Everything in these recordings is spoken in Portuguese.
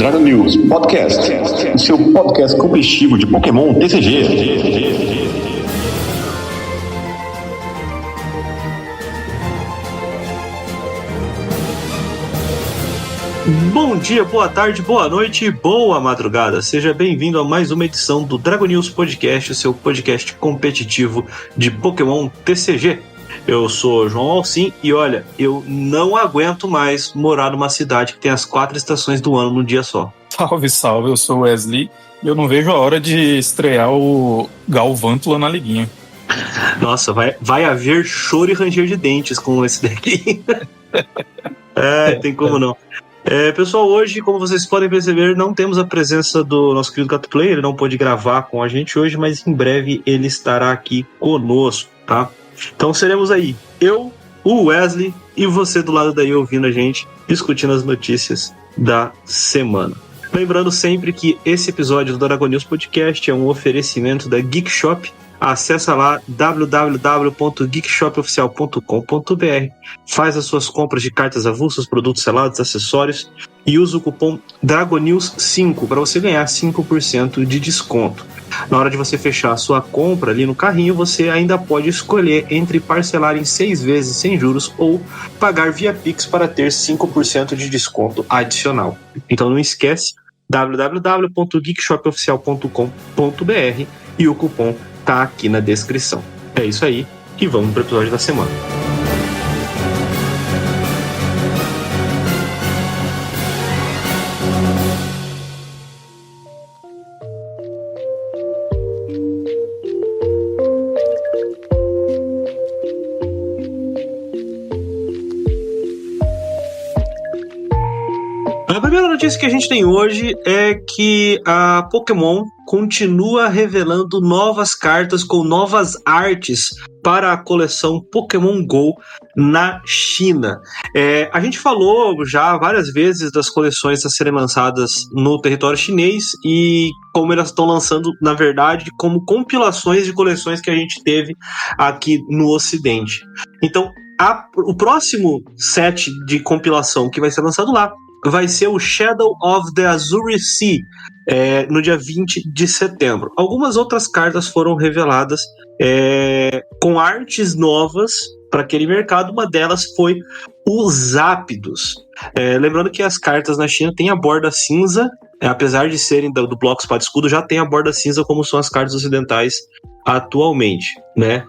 Dragon News Podcast, o seu podcast competitivo de Pokémon TCG. Bom dia, boa tarde, boa noite, boa madrugada. Seja bem-vindo a mais uma edição do Dragon News Podcast, o seu podcast competitivo de Pokémon TCG. Eu sou João Alcim e olha, eu não aguento mais morar numa cidade que tem as 4 estações do ano num dia só. Salve, salve, eu sou o Wesley e eu não vejo a hora de estrear o Galvântula na liguinha. Nossa, vai haver choro e ranger de dentes com esse daqui. Tem como não. Pessoal, hoje, como vocês podem perceber, não temos a presença do nosso querido Gato Play, ele não pôde gravar com a gente hoje, mas em breve ele estará aqui conosco, tá? Então seremos aí, eu, o Wesley e você do lado daí ouvindo a gente, discutindo as notícias da semana. Lembrando sempre que esse episódio do Dragon News Podcast é um oferecimento da Geek Shop. Acesse lá www.geekshopoficial.com.br, faz as suas compras de cartas avulsas, produtos selados, acessórios e usa o cupom DRAGONEWS5 para você ganhar 5% de desconto. Na hora de você fechar a sua compra ali no carrinho, você ainda pode escolher entre parcelar em 6 vezes sem juros ou pagar via Pix para ter 5% de desconto adicional. Então não esquece, www.geekshopoficial.com.br e o cupom tá aqui na descrição. É isso aí, e vamos pro episódio da semana. A primeira notícia que a gente tem hoje é que a Pokémon continua revelando novas cartas com novas artes para a coleção Pokémon GO na China. A gente falou já várias vezes das coleções a serem lançadas no território chinês e como elas estão lançando, na verdade, como compilações de coleções que a gente teve aqui no Ocidente. Então, o próximo set de compilação que vai ser lançado lá vai ser o Shadow of the Azure Sea, no dia 20 de setembro. Algumas outras cartas foram reveladas com artes novas para aquele mercado. Uma delas foi o Zapdos. Lembrando que as cartas na China têm a borda cinza, apesar de serem do bloco espada e escudo, já tem a borda cinza como são as cartas ocidentais atualmente, né?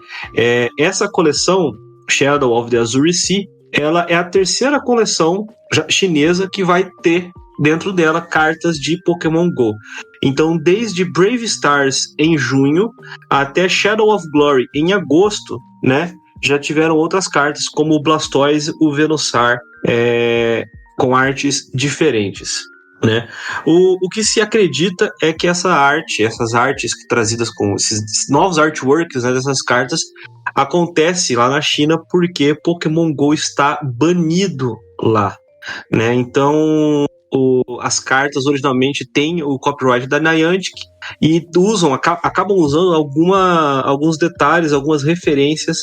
Essa coleção, Shadow of the Azure Sea, ela é a terceira coleção chinesa que vai ter dentro dela cartas de Pokémon GO. Então, desde Brave Stars em junho até Shadow of Glory em agosto, né, já tiveram outras cartas como o Blastoise, o Venusaur, com artes diferentes, né? O que se acredita é que essas artes trazidas com esses novos artworks, né, dessas cartas, acontece lá na China porque Pokémon GO está banido lá, né? Então as cartas originalmente têm o copyright da Niantic e acabam usando alguns detalhes, algumas referências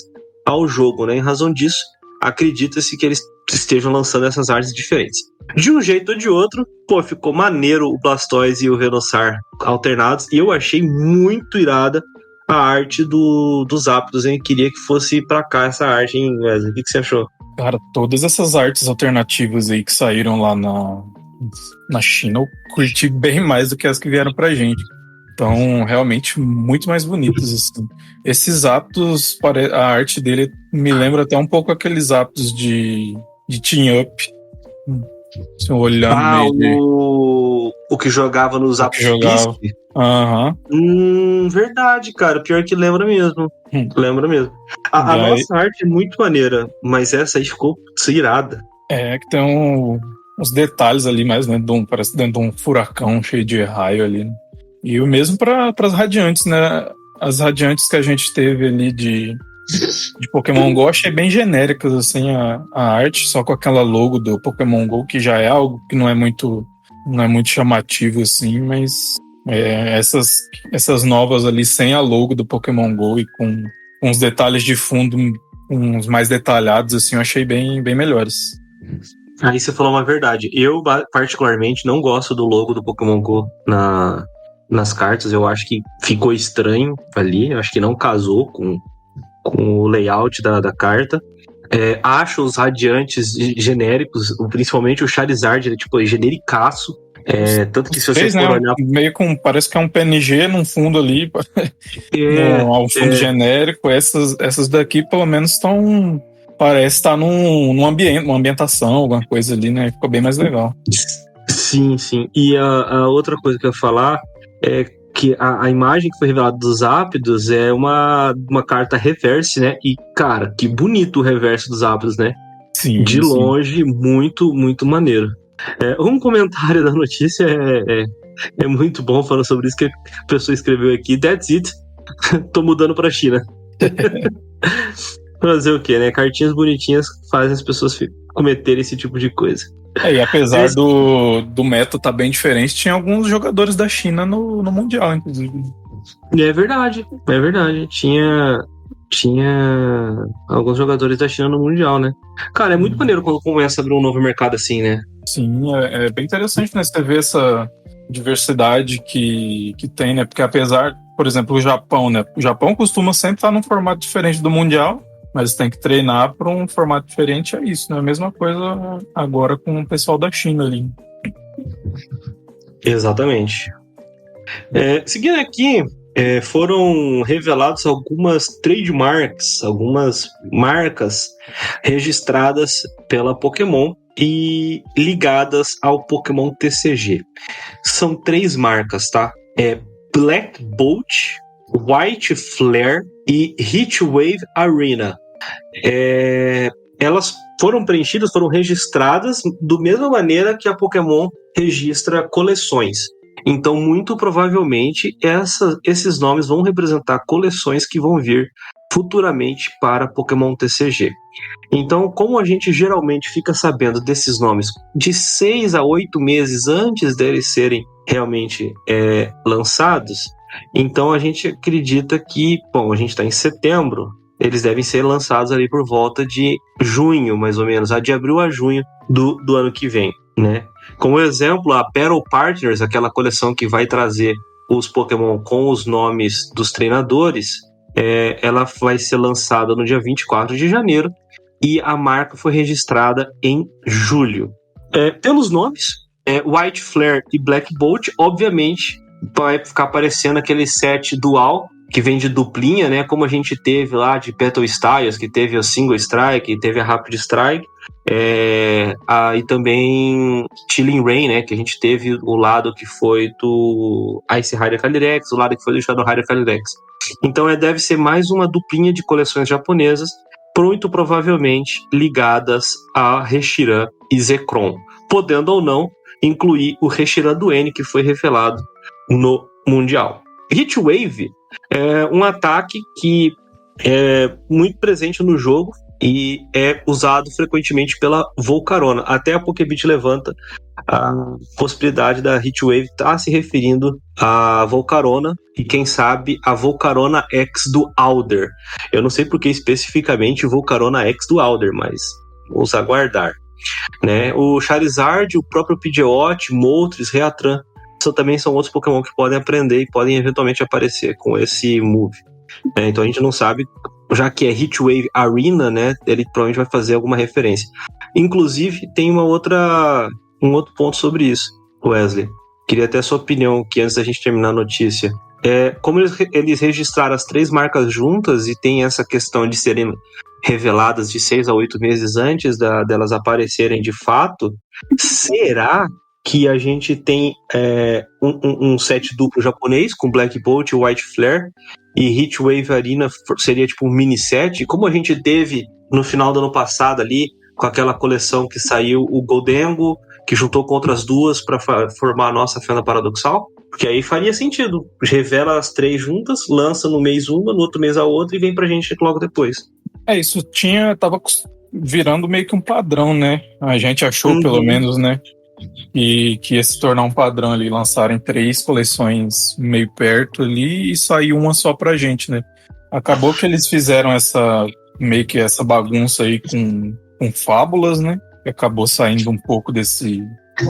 ao jogo, né? Em razão disso, acredita-se que eles estejam lançando essas artes diferentes. De um jeito ou de outro, ficou maneiro o Blastoise e o Venusaur alternados, e eu achei muito irada a arte dos Zapdos, hein? Queria que fosse pra cá essa arte, hein, Wesley? O que você achou? Cara, todas essas artes alternativas aí que saíram lá na China, eu curti bem mais do que as que vieram pra gente. Então, realmente, muito mais bonitas, assim. Esses Zapdos, a arte dele me lembra até um pouco aqueles Zapdos de Team Up. Olhando o que jogava nos Zapdos. Aham. Verdade, cara. Pior que lembra mesmo. Lembra mesmo. A nossa arte é muito maneira, mas essa aí ficou irada. Que tem uns detalhes ali mais, né? Parece dentro de um furacão cheio de raio ali. E o mesmo para as Radiantes, né? As Radiantes que a gente teve ali de Pokémon GO, achei bem genéricas, assim, a arte, só com aquela logo do Pokémon GO, que já é algo que não é muito chamativo, assim, mas essas novas ali sem a logo do Pokémon GO e com uns detalhes de fundo uns mais detalhados, assim, eu achei bem melhores. Aí você falou uma verdade. Eu, particularmente, não gosto do logo do Pokémon Go nas cartas. Eu acho que ficou estranho ali. Eu acho que não casou com o layout da carta. Acho os radiantes genéricos, principalmente o Charizard, ele é genericaço. Tanto que se você Fez, né? for olhar. Meio com. Parece que é um PNG num fundo ali. Um fundo genérico. Essas daqui, pelo menos, estão. Parece estar numa ambientação, alguma coisa ali, né? Ficou bem mais legal. Sim, sim. E a outra coisa que eu ia falar é que a imagem que foi revelada dos Zapdos é uma carta reverse, né? E, cara, que bonito o reverso dos Zapdos, né? Sim, de longe, muito, muito maneiro. Um comentário da notícia é muito bom falando sobre isso, que a pessoa escreveu aqui: That's it, tô mudando pra China. Fazer o quê, né? Cartinhas bonitinhas fazem as pessoas cometerem esse tipo de coisa. E apesar do meta tá bem diferente, tinha alguns jogadores da China no Mundial, inclusive. É verdade. Tinha alguns jogadores da China no Mundial, né? Cara, é muito maneiro quando começa a abrir um novo mercado assim, né? Sim, é bem interessante, né? Você ver essa diversidade que tem, né? Porque apesar, por exemplo, o Japão, né? O Japão costuma sempre estar num formato diferente do Mundial, mas tem que treinar para um formato diferente, é isso, né? A mesma coisa agora com o pessoal da China ali. Exatamente. Seguindo aqui, foram revelados algumas trademarks, algumas marcas registradas pela Pokémon e ligadas ao Pokémon TCG. São 3 marcas, tá? Black Bolt, White Flare e Heatwave Arena. Elas foram preenchidas, foram registradas da mesma maneira que a Pokémon registra coleções. Então, muito provavelmente, esses nomes vão representar coleções que vão vir futuramente para Pokémon TCG. Então, como a gente geralmente fica sabendo desses nomes de 6 a 8 meses antes deles serem realmente lançados, então a gente acredita que, a gente está em setembro, eles devem ser lançados ali por volta de junho, mais ou menos, de abril a junho do ano que vem, né? Como exemplo, a Battle Partners, aquela coleção que vai trazer os Pokémon com os nomes dos treinadores, ela vai ser lançada no dia 24 de janeiro e a marca foi registrada em julho. Pelos nomes, White Flare e Black Bolt, obviamente, vai ficar aparecendo aquele set dual, que vem de duplinha, né? Como a gente teve lá de Battle Styles, que teve a Single Strike, teve a Rapid Strike, e também Chilling Rain, né? Que a gente teve o lado que foi do Ice Rider Calyrex, o lado que foi do Shadow Rider Calyrex. Então deve ser mais uma duplinha de coleções japonesas, muito provavelmente ligadas a Reshiram e Zekrom, podendo ou não incluir o Reshiram Duene, que foi revelado no Mundial. Heatwave é um ataque que é muito presente no jogo e é usado frequentemente pela Volcarona. Até a Pokébit levanta a possibilidade da Heatwave estar se referindo à Volcarona e, quem sabe, a Volcarona X do Alder. Eu não sei porque especificamente Volcarona X do Alder, mas vamos aguardar, né? O Charizard, o próprio Pidgeot, Moltres, Reatran também são outros Pokémon que podem aprender e podem eventualmente aparecer com esse move. Então a gente não sabe, já que é Heatwave Arena, né? Ele provavelmente vai fazer alguma referência. Inclusive, tem um outro ponto sobre isso, Wesley. Queria ter a sua opinião aqui antes da gente terminar a notícia. Como eles registraram as 3 marcas juntas e tem essa questão de serem reveladas de 6 a 8 meses antes delas aparecerem de fato, será que a gente tem um set duplo japonês com Black Bolt e White Flare, e Heatwave Arena seria tipo um mini set, como a gente teve no final do ano passado ali, com aquela coleção que saiu o Goldengo, que juntou com outras 2 para formar a nossa Fenda Paradoxal? Porque aí faria sentido. Revela as 3 juntas, lança no mês uma, no outro mês a outra e vem pra gente logo depois. Isso tava virando meio que um padrão, né? A gente achou, pelo menos, né? E que ia se tornar um padrão ali, lançarem 3 coleções meio perto ali e sair uma só pra gente, né? Acabou que eles fizeram meio que essa bagunça aí com fábulas, né? acabou saindo um pouco desse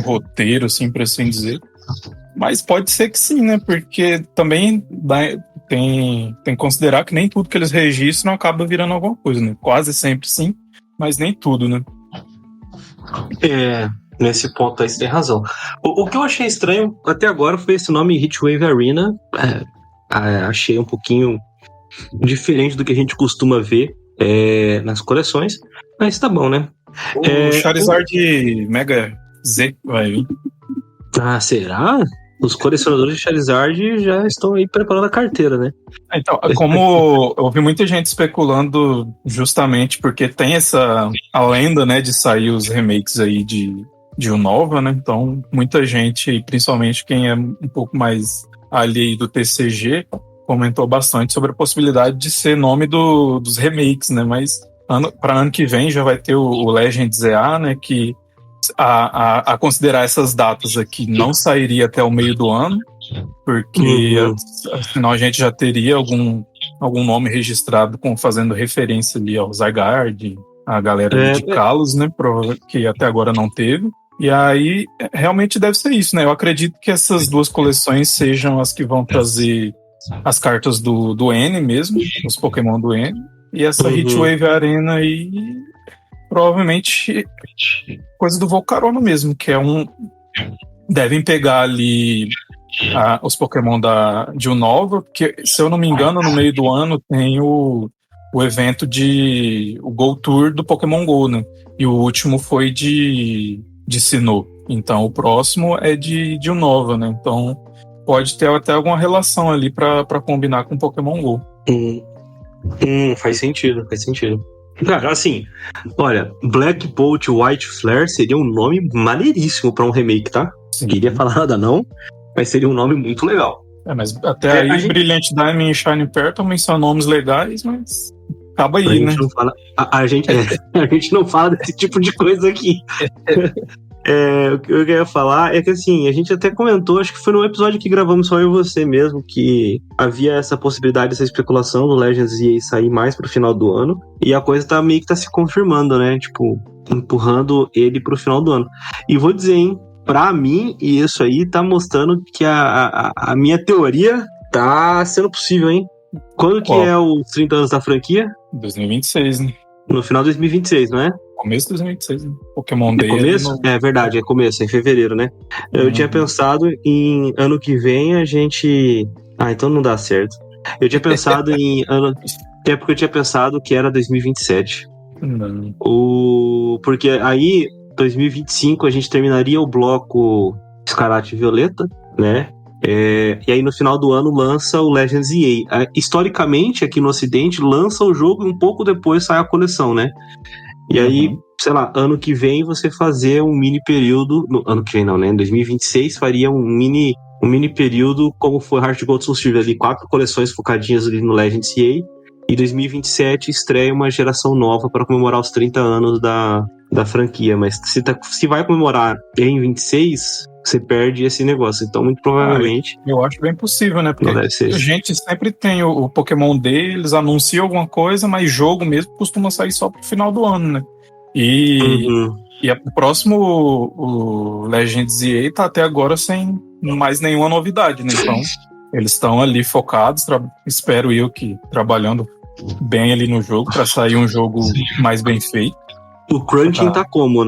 roteiro, assim, por assim dizer. Mas pode ser que sim, né? Porque também tem que considerar que nem tudo que eles registram acaba virando alguma coisa, né? Quase sempre sim, mas nem tudo, né? Nesse ponto aí você tem razão. O que eu achei estranho até agora foi esse nome Heatwave Arena. Achei um pouquinho diferente do que a gente costuma ver nas coleções, mas tá bom, né? O Charizard Mega Z vai vir. Será? Os colecionadores de Charizard já estão aí preparando a carteira, né? Então, como eu vi muita gente especulando justamente porque tem a lenda, né, de sair os remakes aí de Unova, né? Então, muita gente, principalmente quem é um pouco mais ali do TCG, comentou bastante sobre a possibilidade de ser nome dos remakes, né? Mas para ano que vem já vai ter o Legends EA, né? Que a considerar essas datas aqui não sairia até o meio do ano, porque senão a gente já teria algum nome registrado fazendo referência ali ao Zygarde, a galera de Kalos, né? Que até agora não teve. E aí, realmente deve ser isso, né? Eu acredito que essas duas coleções sejam as que vão trazer as cartas do N mesmo, os Pokémon do N, e essa Heatwave Arena aí, provavelmente coisa do Volcarona mesmo, que devem pegar ali os Pokémon de Unova, porque, se eu não me engano, no meio do ano tem o evento o Go Tour do Pokémon GO, né? E o último foi de Sinnoh. Então o próximo é de Unova, né? Então pode ter até alguma relação ali pra combinar com Pokémon GO. Faz sentido. Cara, assim, olha, Black Bolt White Flare seria um nome maneiríssimo pra um remake, tá? Sim. Não queria falar nada não, mas seria um nome muito legal. Mas até aí Brilliant Diamond e Shiny Pearl também são nomes legais, mas acaba aí, né? A gente não fala desse tipo de coisa aqui. O que eu queria falar é que, assim, a gente até comentou, acho que foi no episódio que gravamos só eu e você mesmo, que havia essa possibilidade, essa especulação do Legends EA sair mais pro final do ano, e a coisa meio que tá se confirmando, né? Tipo, empurrando ele pro final do ano. E vou dizer, hein, pra mim, isso aí tá mostrando que a minha teoria tá sendo possível, hein? Quando que é os 30 anos da franquia? 2026, né? No final de 2026, não é? Começo de 2026, né? Pokémon Day. Começo? É verdade, é começo, é em fevereiro, né? Eu tinha pensado em ano que vem a gente... então não dá certo. Eu tinha pensado em ano... Até porque eu tinha pensado que era 2027. Porque aí, 2025, a gente terminaria o bloco Escarlate e Violeta, né? E aí no final do ano lança o Legends EA. Historicamente, aqui no Ocidente, lança o jogo e um pouco depois sai a coleção, né? E aí, sei lá, ano que vem você fazer um mini período... ano que vem não, né? Em 2026 faria um mini período como foi Heart Gold Soul Silver ali, 4 coleções focadinhas ali no Legends EA. E 2027 estreia uma geração nova para comemorar os 30 anos da franquia. Mas se vai comemorar em 26... você perde esse negócio, então muito provavelmente... eu acho bem possível, né? Porque a gente sempre tem o Pokémon Day, eles anunciam alguma coisa, mas jogo mesmo costuma sair só pro final do ano, né? E o próximo, o Legends EA, tá até agora sem mais nenhuma novidade, né? Então, eles estão ali focados, espero eu que trabalhando bem ali no jogo, para sair um jogo mais bem feito. O crunching tá como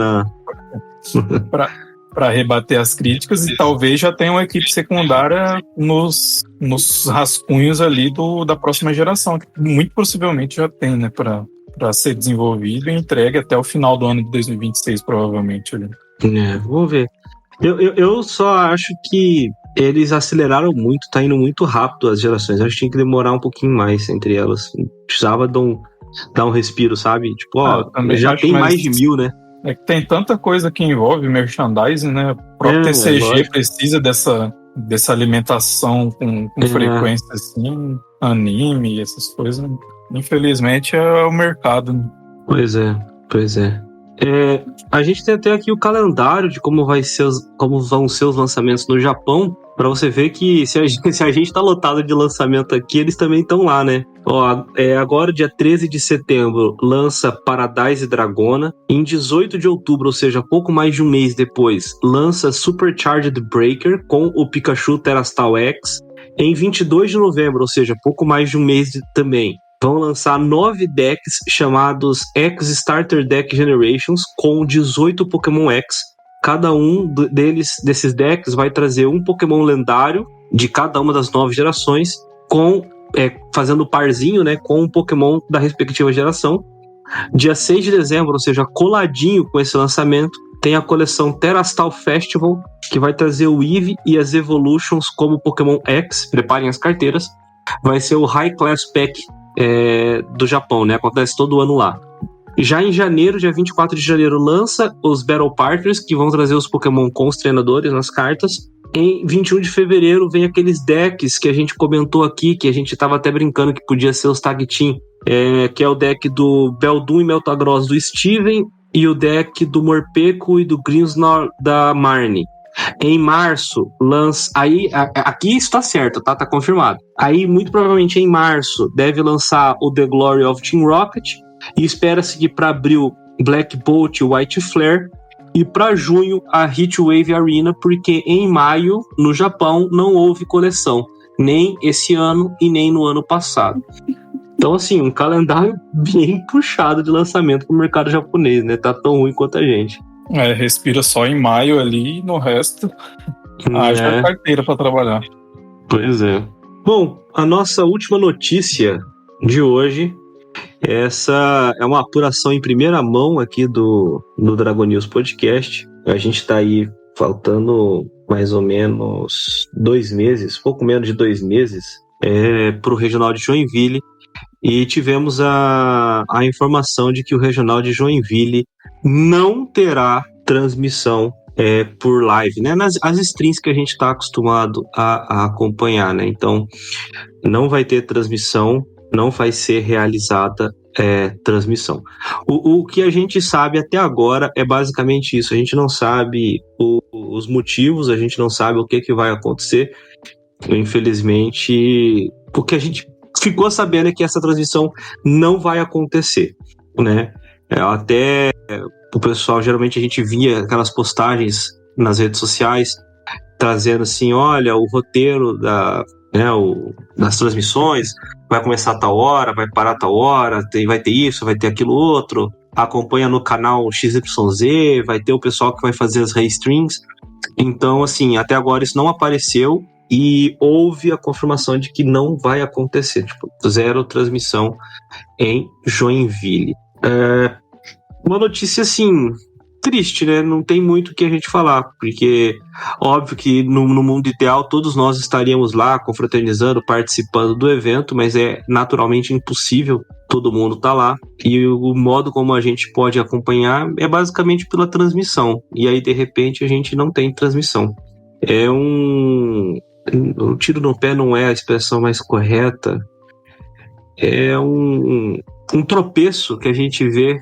para rebater as críticas, e talvez já tenha uma equipe secundária nos rascunhos ali da próxima geração, que muito possivelmente já tem, né, para ser desenvolvido e entregue até o final do ano de 2026, provavelmente. Ali. Vou ver. Eu só acho que eles aceleraram muito, tá indo muito rápido as gerações. Acho que tinha que demorar um pouquinho mais entre elas. Precisava dar um respiro, sabe? Tipo, já tem mais de 1000, né? É que tem tanta coisa que envolve merchandising, né? O próprio TCG precisa dessa alimentação com frequência, assim, anime, essas coisas. Infelizmente é o mercado. Né? Pois é. A gente tem até aqui o calendário de como vão ser os lançamentos no Japão, pra você ver que se a gente tá lotado de lançamento aqui, eles também estão lá, né? Agora, dia 13 de setembro, lança Paradise Dragona. Em 18 de outubro, ou seja, pouco mais de um mês depois, lança Supercharged Breaker com o Pikachu Terastal X. Em 22 de novembro, ou seja, pouco mais de um mês também, vão lançar 9 decks chamados X Starter Deck Generations com 18 Pokémon X. Cada um desses decks vai trazer um Pokémon lendário de cada uma das 9 gerações, fazendo parzinho, né, com um Pokémon da respectiva geração. Dia 6 de dezembro, ou seja, coladinho com esse lançamento, tem a coleção Terastal Festival, que vai trazer o Eevee e as Evolutions como Pokémon X. Preparem as carteiras. Vai ser o High Class Pack do Japão, né? Acontece todo ano lá. Já em janeiro, dia 24 de janeiro, lança os Battle Partners, que vão trazer os Pokémon com os treinadores nas cartas. Em 21 de fevereiro vem aqueles decks que a gente comentou aqui, que a gente estava até brincando que podia ser os Tag Team, que é o deck do Beldum e Metagross do Steven e o deck do Morpeko e do Grimmsnarl da Marnie. Em março, lança... Aqui isso tá certo, tá? Tá confirmado. Aí, muito provavelmente em março, deve lançar o The Glory of Team Rocket e espera-se que para abril, Black Bolt e White Flare. E para junho, a Heatwave Arena, porque em maio, no Japão, não houve coleção. Nem esse ano e nem no ano passado. Então, assim, um calendário bem puxado de lançamento pro mercado japonês, né? Tá tão ruim quanto a gente. Respira só em maio ali e no resto, haja carteira para trabalhar. Pois é. Bom, a nossa última notícia de hoje... Essa é uma apuração em primeira mão aqui do Dragon News Podcast. A gente está aí faltando mais ou menos 2 meses, pouco menos de 2 meses, para o Regional de Joinville. E tivemos a informação de que o Regional de Joinville não terá transmissão por live, né? As streams que a gente está acostumado a acompanhar, né? Então, não vai ter transmissão, não vai ser realizada transmissão. O que a gente sabe até agora é basicamente isso. A gente não sabe os motivos, a gente não sabe o que vai acontecer. Infelizmente, o que a gente ficou sabendo é que essa transmissão não vai acontecer, né? Até o pessoal, geralmente a gente via aquelas postagens nas redes sociais trazendo assim, olha, o roteiro das transmissões vai começar a tal hora, vai parar a tal hora, vai ter isso, vai ter aquilo outro, acompanha no canal XYZ, vai ter o pessoal que vai fazer as restreams. Então, assim, até agora isso não apareceu e houve a confirmação de que não vai acontecer, tipo, 0 transmissão em Joinville. Uma notícia, assim, triste, né? Não tem muito o que a gente falar, porque óbvio que no mundo ideal todos nós estaríamos lá confraternizando, participando do evento, mas é naturalmente impossível todo mundo estar lá, e o modo como a gente pode acompanhar é basicamente pela transmissão, e aí de repente a gente não tem transmissão. O tiro no pé não é a expressão mais correta, é um tropeço que a gente vê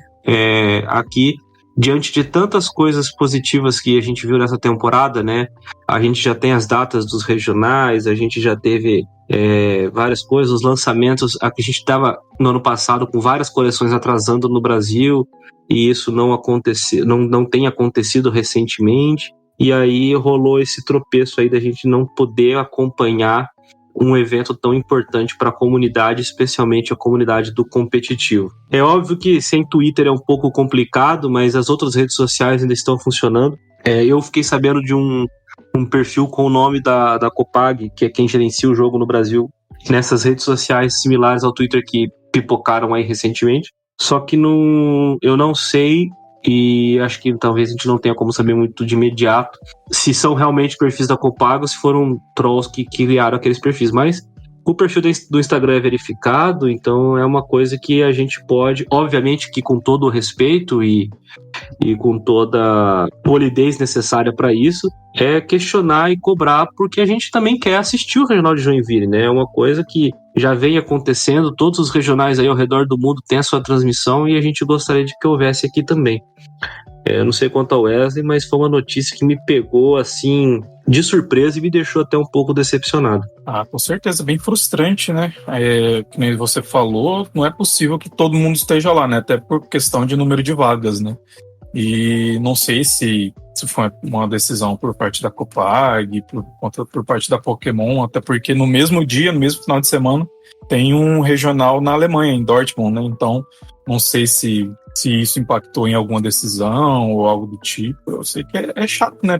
aqui, diante de tantas coisas positivas que a gente viu nessa temporada, né? A gente já tem as datas dos regionais, a gente já teve várias coisas, os lançamentos, a gente estava no ano passado com várias coleções atrasando no Brasil, e isso não tem acontecido recentemente, e aí rolou esse tropeço aí da gente não poder acompanhar um evento tão importante para a comunidade, especialmente a comunidade do competitivo. É óbvio que sem Twitter é um pouco complicado, mas as outras redes sociais ainda estão funcionando. Eu fiquei sabendo de um perfil com o nome da Copag, que é quem gerencia o jogo no Brasil, nessas redes sociais similares ao Twitter que pipocaram aí recentemente. Só que eu não sei, e acho que talvez a gente não tenha como saber muito de imediato se são realmente perfis da Copag ou se foram trolls que criaram aqueles perfis, mas o perfil do Instagram é verificado, então é uma coisa que a gente pode, obviamente que com todo o respeito e com toda a polidez necessária para isso, questionar e cobrar, porque a gente também quer assistir o Regional de Joinville, né? É uma coisa que já vem acontecendo, todos os regionais aí ao redor do mundo têm a sua transmissão e a gente gostaria de que houvesse aqui também. Não sei quanto ao Wesley, mas foi uma notícia que me pegou, assim, de surpresa e me deixou até um pouco decepcionado. Com certeza, bem frustrante, né? Que nem você falou, não é possível que todo mundo esteja lá, né? Até por questão de número de vagas, né? E não sei se foi uma decisão por parte da Copag, por parte da Pokémon, até porque no mesmo dia, no mesmo final de semana, tem um regional na Alemanha, em Dortmund, né? Então, não sei se isso impactou em alguma decisão ou algo do tipo. Eu sei que é chato, né?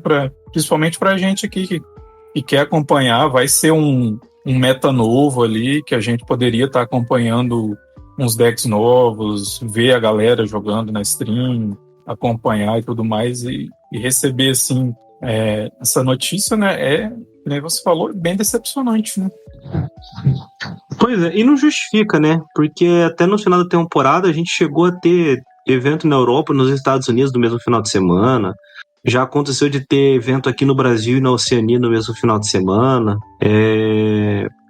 Principalmente pra gente aqui que quer acompanhar. Vai ser um meta novo ali, que a gente poderia estar acompanhando uns decks novos, ver a galera jogando na stream, acompanhar e tudo mais, e receber, assim, essa notícia, né? Como você falou, bem decepcionante, né? Pois é, e não justifica, né? Porque até no final da temporada a gente chegou a ter evento na Europa, nos Estados Unidos no mesmo final de semana. Já aconteceu de ter evento aqui no Brasil e na Oceania no mesmo final de semana.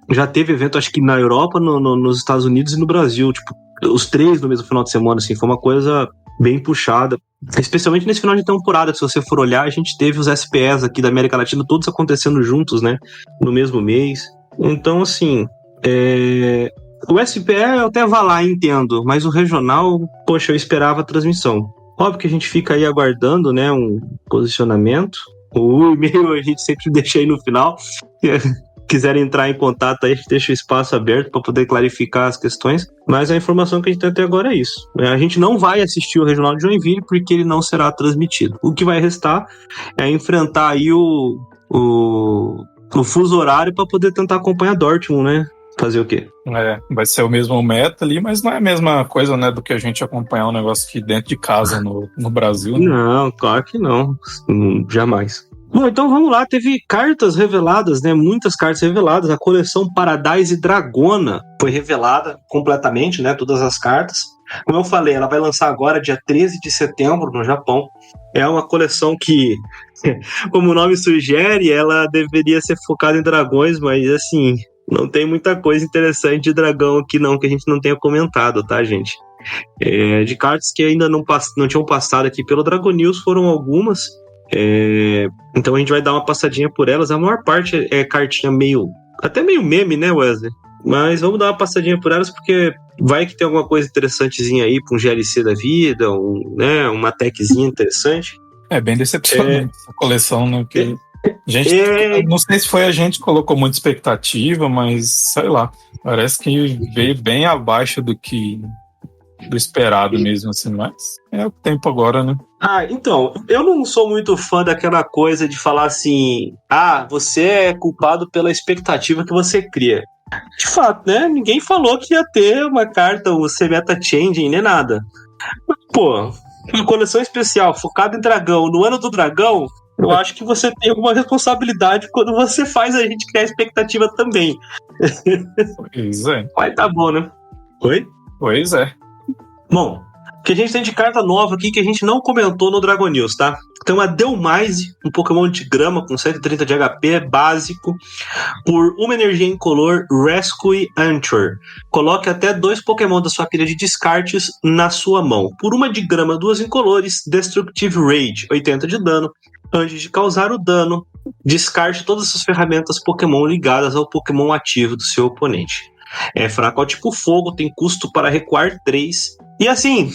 Já teve evento, acho que na Europa, nos Estados Unidos e no Brasil. Tipo, os 3 no mesmo final de semana, assim, foi uma coisa bem puxada. Especialmente nesse final de temporada, se você for olhar, a gente teve os SPS aqui da América Latina todos acontecendo juntos, né? No mesmo mês. Então, assim, o SPE eu até vá lá, entendo, mas o regional, poxa, eu esperava a transmissão. Óbvio que a gente fica aí aguardando, né, um posicionamento. O e-mail a gente sempre deixa aí no final. Quiserem entrar em contato aí, a gente deixa o espaço aberto para poder clarificar as questões, mas a informação que a gente tem até agora é isso. A gente não vai assistir o Regional de Joinville porque ele não será transmitido. O que vai restar é enfrentar aí o fuso horário para poder tentar acompanhar Dortmund, né? Fazer o quê? Vai ser o mesmo meta ali, mas não é a mesma coisa, né, do que a gente acompanhar um negócio aqui dentro de casa no Brasil. Né? Não, claro que não. Jamais. Bom, então vamos lá, teve cartas reveladas, né? Muitas cartas reveladas. A coleção Paradise Dragona foi revelada completamente, né? Todas as cartas. Como eu falei, ela vai lançar agora, dia 13 de setembro, no Japão. É uma coleção que, como o nome sugere, ela deveria ser focada em dragões, mas assim, não tem muita coisa interessante de dragão aqui não, que a gente não tenha comentado, tá, gente? De cartas que ainda não tinham passado aqui pelo Dragon News, foram algumas. Então a gente vai dar uma passadinha por elas. A maior parte é cartinha até meio meme, né, Wesley? Mas vamos dar uma passadinha por elas, porque vai que tem alguma coisa interessantezinha aí para um GLC da vida, uma techzinha interessante. Bem decepcionante essa coleção, né? Porque não sei se foi a gente que colocou muita expectativa, mas sei lá, parece que veio bem abaixo do esperado mesmo, assim, mas é o tempo agora, né? Então, eu não sou muito fã daquela coisa de falar assim, você é culpado pela expectativa que você cria. De fato, né? Ninguém falou que ia ter uma carta, o Semeta Changing, nem nada. Mas, pô, uma coleção especial focada em dragão, no ano do dragão, eu acho que você tem alguma responsabilidade quando você faz a gente criar expectativa também. Pois é. Mas tá bom, né? Oi? Pois é. Bom, o que a gente tem de carta nova aqui que a gente não comentou no Dragon News, tá? Tem uma Delmise, um Pokémon de grama com 130 de HP, básico, por uma energia incolor, Rescue Anchor. Coloque até 2 Pokémon da sua pilha de descartes na sua mão. Por uma de grama, 2 incolores, Destructive Rage, 80 de dano. Antes de causar o dano, descarte todas as ferramentas Pokémon ligadas ao Pokémon ativo do seu oponente. É fraco ao tipo fogo, tem custo para recuar 3. E assim,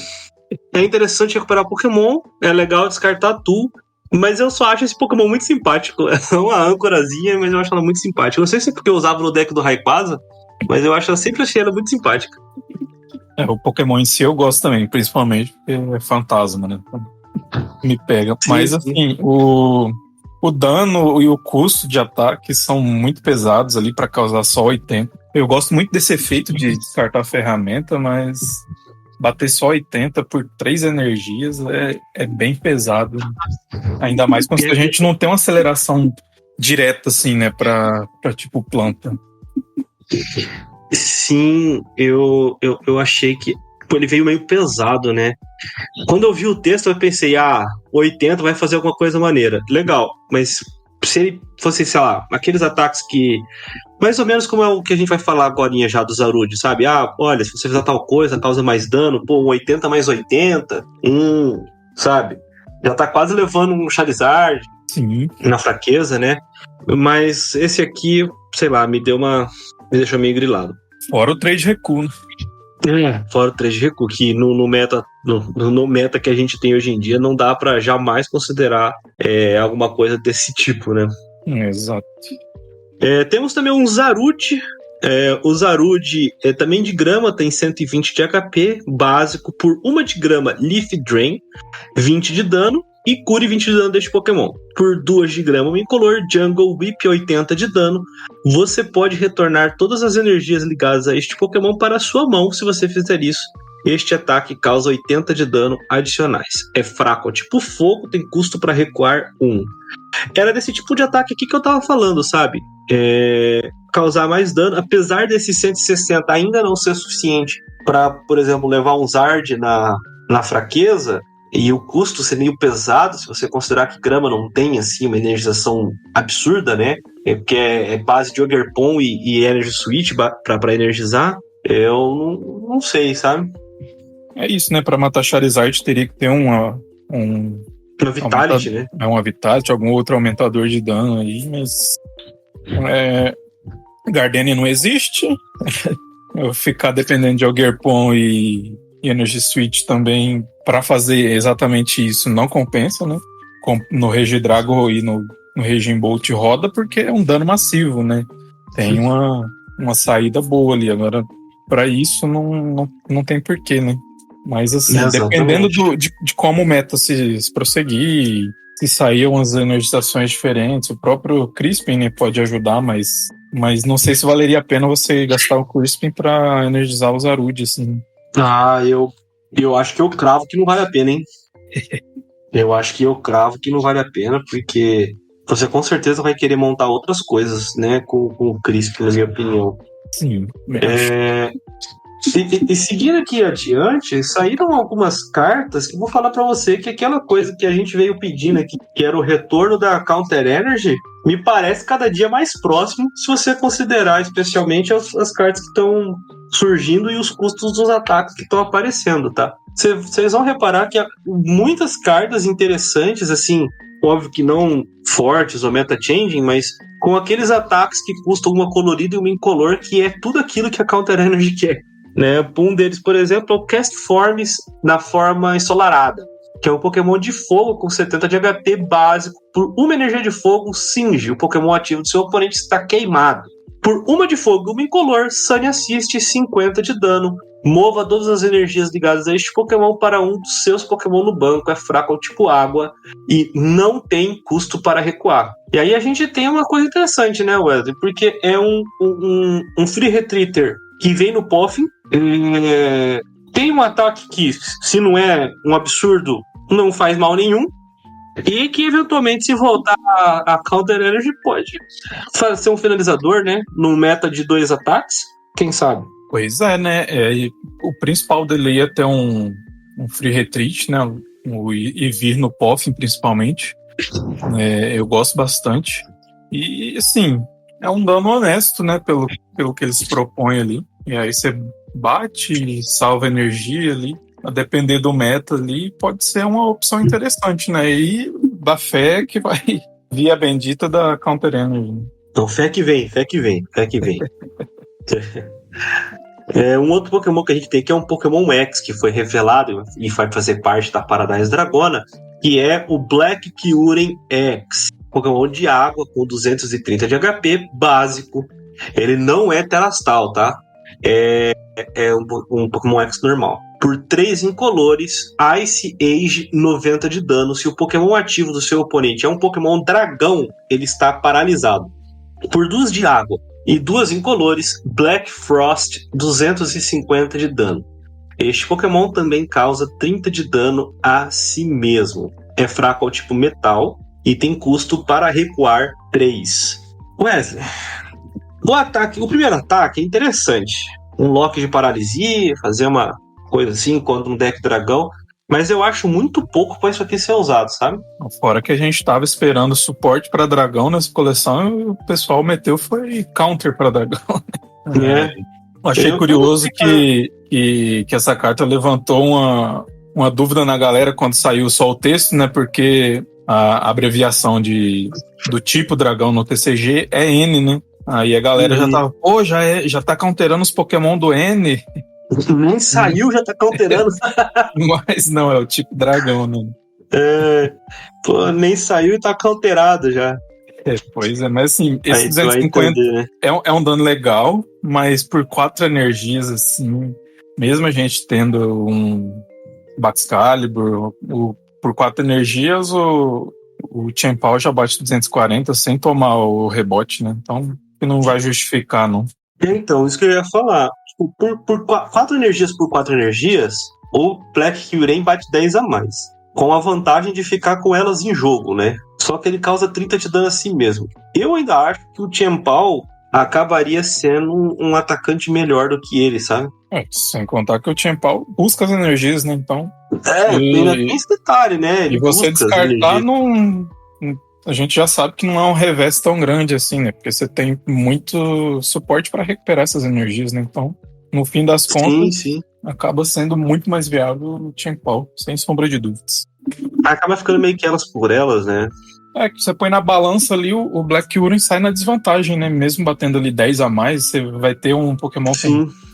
é interessante recuperar Pokémon, é legal descartar Tu, mas eu só acho esse Pokémon muito simpático. É uma âncorazinha, mas eu acho ela muito simpática. Eu não sei se é porque eu usava no deck do Rayquaza, mas eu sempre achei ela muito simpática. O Pokémon em si eu gosto também, principalmente porque é fantasma, né? Me pega. Sim, mas sim. assim, o dano e o custo de ataque são muito pesados ali para causar só 80. Eu gosto muito desse efeito de descartar a ferramenta, mas bater só 80 por 3 energias é bem pesado. Ainda mais quando a gente não tem uma aceleração direta, assim, né, pra tipo planta. Sim, eu achei que ele veio meio pesado, né? Quando eu vi o texto, eu pensei, 80 vai fazer alguma coisa maneira. Legal, mas se ele fosse, sei lá, aqueles ataques que... Mais ou menos como é o que a gente vai falar agora já do Zarude, sabe? Olha, se você fizer tal coisa, causa mais dano. Pô, 80 mais 80, sabe? Já tá quase levando um Charizard Sim. na fraqueza, né? Mas esse aqui, sei lá, me deixou meio grilado. Fora o trade recuo, né? Fora o 3 de recuo, que no meta que a gente tem hoje em dia não dá pra jamais considerar alguma coisa desse tipo, né? Exato. Temos também um Zarude. O Zarude é também de grama, tem 120 de HP, básico, por 1 de grama, Leaf Drain, 20 de dano, e cure 20 de dano deste Pokémon. Por 2 de grama, incolor, Jungle Whip, 80 de dano. Você pode retornar todas as energias ligadas a este Pokémon para a sua mão. Se você fizer isso, este ataque causa 80 de dano adicionais. É fraco, tipo fogo, tem custo para recuar 1. Era desse tipo de ataque aqui que eu tava falando, sabe? Causar mais dano, apesar desse 160 ainda não ser suficiente para, por exemplo, levar um Zard na fraqueza, e o custo ser meio pesado, se você considerar que grama não tem assim uma energização absurda, né? Porque é base de Ogerpon e Energy Switch para energizar, eu não sei, sabe? É isso, né? Pra matar Charizard teria que ter uma Vitality, né? Uma Vitality, algum outro aumentador de dano aí, mas Gardenia não existe. Eu ficar dependendo de Ogerpon e Energy Switch também para fazer exatamente isso não compensa, né? No Regidrago e no Raging Bolt roda porque é um dano massivo, né? Tem uma saída boa ali. Agora, para isso não tem porquê, né? Mas assim, Exatamente. dependendo de como o meta se prosseguir, se sair umas energizações diferentes, o próprio Crispin, né, pode ajudar, mas não sei se valeria a pena você gastar o Crispin para energizar o Zarude, assim. Eu acho que eu cravo que não vale a pena, hein? Eu acho que eu cravo que não vale a pena, porque você com certeza vai querer montar outras coisas, né, com o Crispin, na minha opinião. Sim. E seguindo aqui adiante, saíram algumas cartas que eu vou falar pra você que aquela coisa que a gente veio pedindo aqui, que era o retorno da Counter Energy, me parece cada dia mais próximo, se você considerar especialmente as cartas que estão surgindo e os custos dos ataques que estão aparecendo, tá? Vocês vão reparar que há muitas cartas interessantes, assim, óbvio que não fortes ou meta-changing, mas com aqueles ataques que custam uma colorida e uma incolor, que é tudo aquilo que a Counter Energy quer. Né? Um deles, por exemplo, é o Castforms na forma ensolarada, que é um Pokémon de fogo com 70 de HP básico. Por 1 energia de fogo, cinge o Pokémon ativo do seu oponente está queimado. Por 1 de fogo e 1 incolor, Sunny Assist 50 de dano. Mova todas as energias ligadas a este Pokémon para um dos seus Pokémon no banco. É fraco ao tipo água e não tem custo para recuar. E aí a gente tem uma coisa interessante, né, Wesley? Porque é um Free Retreater que vem no Poffin. Tem um ataque que, se não é um absurdo, não faz mal nenhum. E que eventualmente, se voltar a Counter Energy, pode ser um finalizador, né? Num meta de 2 ataques. Quem sabe? Pois é, né? O principal dele ia ter um Free Retreat, né? E vir no Poffin, principalmente. Eu gosto bastante. E, assim, é um dano honesto, né? Pelo que eles propõem ali. E aí você bate, salva energia ali. A depender do meta ali, pode ser uma opção interessante, né? E da fé que vai vir a bendita da Counter Energy. Então, fé que vem. Um outro Pokémon que a gente tem aqui é um Pokémon X, que foi revelado e vai fazer parte da Paradise Dragona, que é o Black Kyurem X. Pokémon de água com 230 de HP, básico. Ele não é Terastal, tá? É um Pokémon X normal. Por 3 incolores, Ice Age 90 de dano. Se o Pokémon ativo do seu oponente é um Pokémon dragão, ele está paralisado. Por 2 de água e 2 incolores, Black Frost 250 de dano. Este Pokémon também causa 30 de dano a si mesmo. É fraco ao tipo metal e tem custo para recuar 3. Wesley, o primeiro ataque é interessante. Um lock de paralisia, fazer uma coisa assim contra um deck dragão, mas eu acho muito pouco para isso aqui ser usado, sabe? Fora que a gente tava esperando suporte para dragão nessa coleção e o pessoal meteu foi counter para dragão. Eu achei curioso que essa carta levantou uma dúvida na galera quando saiu só o texto, né? Porque a abreviação do tipo dragão no TCG é N, né? Aí a galera já tava, já tá counterando os Pokémon do N. Nem saiu, já tá counterando. Mas não, é o tipo dragão, né? Nem saiu e tá counterado já. Pois é, mas assim, esse Aí 250 entender, né? é um dano legal, mas por 4 energias, assim, mesmo a gente tendo um Baxcalibur, por 4 energias, o Chien-Pao já bate 240 sem tomar o rebote, né? Então, não vai justificar, não. Então, isso que eu ia falar. Tipo, por 4 energias por 4 energias, o Black Kyurem bate 10 a mais. Com a vantagem de ficar com elas em jogo, né? Só que ele causa 30 de dano assim mesmo. Eu ainda acho que o Chien-Pao acabaria sendo um atacante melhor do que ele, sabe? Sem contar que o Chien-Pao busca as energias, né? Então. Ainda tem esse detalhe, né? Ele e você descartar a gente já sabe que não é um revés tão grande assim, né? Porque você tem muito suporte para recuperar essas energias, né? Então, no fim das contas, sim. Acaba sendo muito mais viável o Chien-Pao, sem sombra de dúvidas. Acaba ficando meio que elas por elas, né? Que você põe na balança ali, o Black Kyurem sai na desvantagem, né? Mesmo batendo ali 10 a mais, você vai ter um Pokémon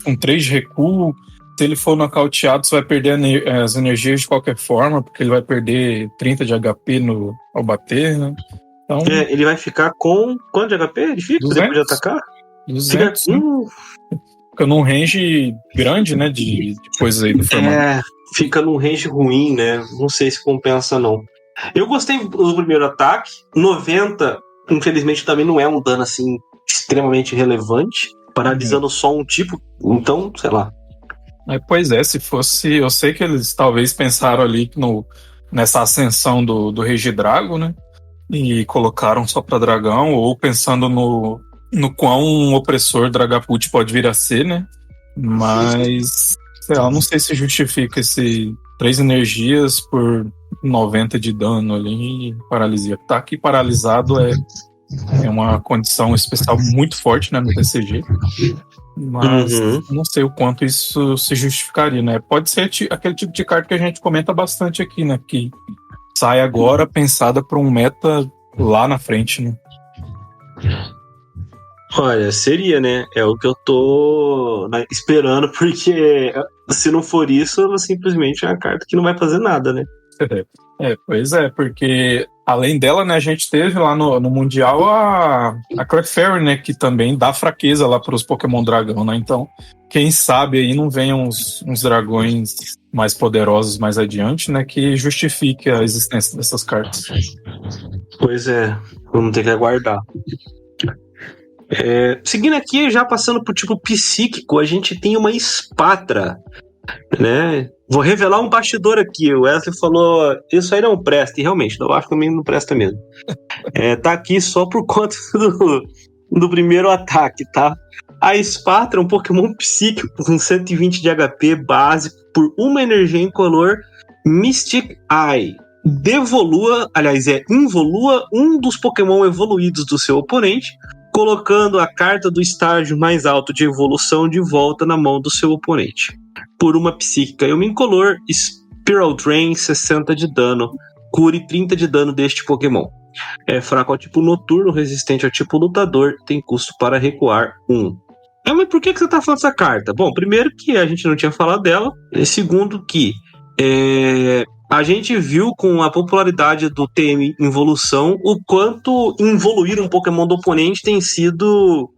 com 3 de recuo. Se ele for nocauteado, você vai perder as energias de qualquer forma, porque ele vai perder 30 de HP ao bater, né? Então, ele vai ficar com... Quanto de HP ele fica 200, depois de atacar? 200, fica num range grande, né, de coisas aí do formato. Fica num range ruim, né? Não sei se compensa, não. Eu gostei do primeiro ataque. 90, infelizmente, também não é um dano, assim, extremamente relevante, paralisando só um tipo. Então, sei lá. Pois é, se fosse... Eu sei que eles talvez pensaram ali nessa ascensão do Regidrago, né? E colocaram só pra dragão, ou pensando no quão opressor Dragapult pode vir a ser, né? Mas, sei lá, não sei se justifica esse 3 energias por 90 de dano ali e paralisia. Tá aqui paralisado é uma condição especial muito forte, né, no TCG. Mas não sei o quanto isso se justificaria, né? Pode ser aquele tipo de carta que a gente comenta bastante aqui, né? Que sai agora pensada para um meta lá na frente, né? Olha, seria, né? É o que eu tô esperando, porque se não for isso, ela simplesmente é uma carta que não vai fazer nada, né? Pois é, porque além dela, né, a gente teve lá no Mundial a Clefairy, né, que também dá fraqueza lá para os Pokémon Dragão, né? Então, quem sabe aí não venham uns dragões mais poderosos mais adiante, né, que justifique a existência dessas cartas. Pois é, vamos ter que aguardar. Seguindo aqui, já passando pro tipo psíquico, a gente tem uma Spatra, né? Vou revelar um bastidor aqui. O Wesley falou, isso aí não presta, e realmente, eu acho que também não presta mesmo. Tá aqui só por conta do primeiro ataque, tá? A Spatra é um Pokémon psíquico com 120 de HP básico por uma energia incolor Mystic Eye. Involua um dos Pokémon evoluídos do seu oponente, colocando a carta do estágio mais alto de evolução de volta na mão do seu oponente. Por uma psíquica e uma incolor, Spiral Drain 60 de dano, cure 30 de dano deste Pokémon. É fraco ao tipo noturno, resistente ao tipo lutador, tem custo para recuar 1. Mas por que você tá falando dessa carta? Bom, primeiro que a gente não tinha falado dela, e segundo que a gente viu com a popularidade do TM Involução o quanto involuir um Pokémon do oponente tem sido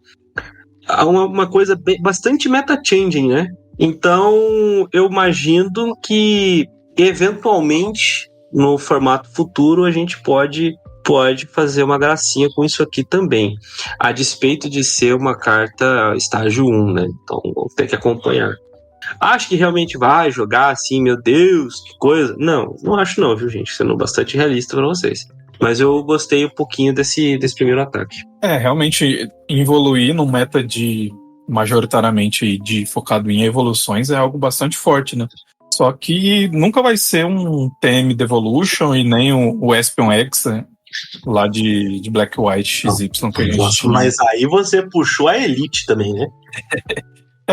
uma coisa bastante meta-changing, né? Então, eu imagino que, eventualmente, no formato futuro, a gente pode fazer uma gracinha com isso aqui também. A despeito de ser uma carta estágio 1, né? Então, vamos ter que acompanhar. Acho que realmente vai jogar assim, meu Deus, que coisa. Não acho não, viu, gente? Sendo bastante realista pra vocês. Mas eu gostei um pouquinho desse primeiro ataque. Realmente, evoluir no meta de majoritariamente focado em evoluções é algo bastante forte, né? Só que nunca vai ser um TM Devolution e nem o Espion X, né? Lá de Black White XY que a gente tinha. Mas aí você puxou a Elite também, né?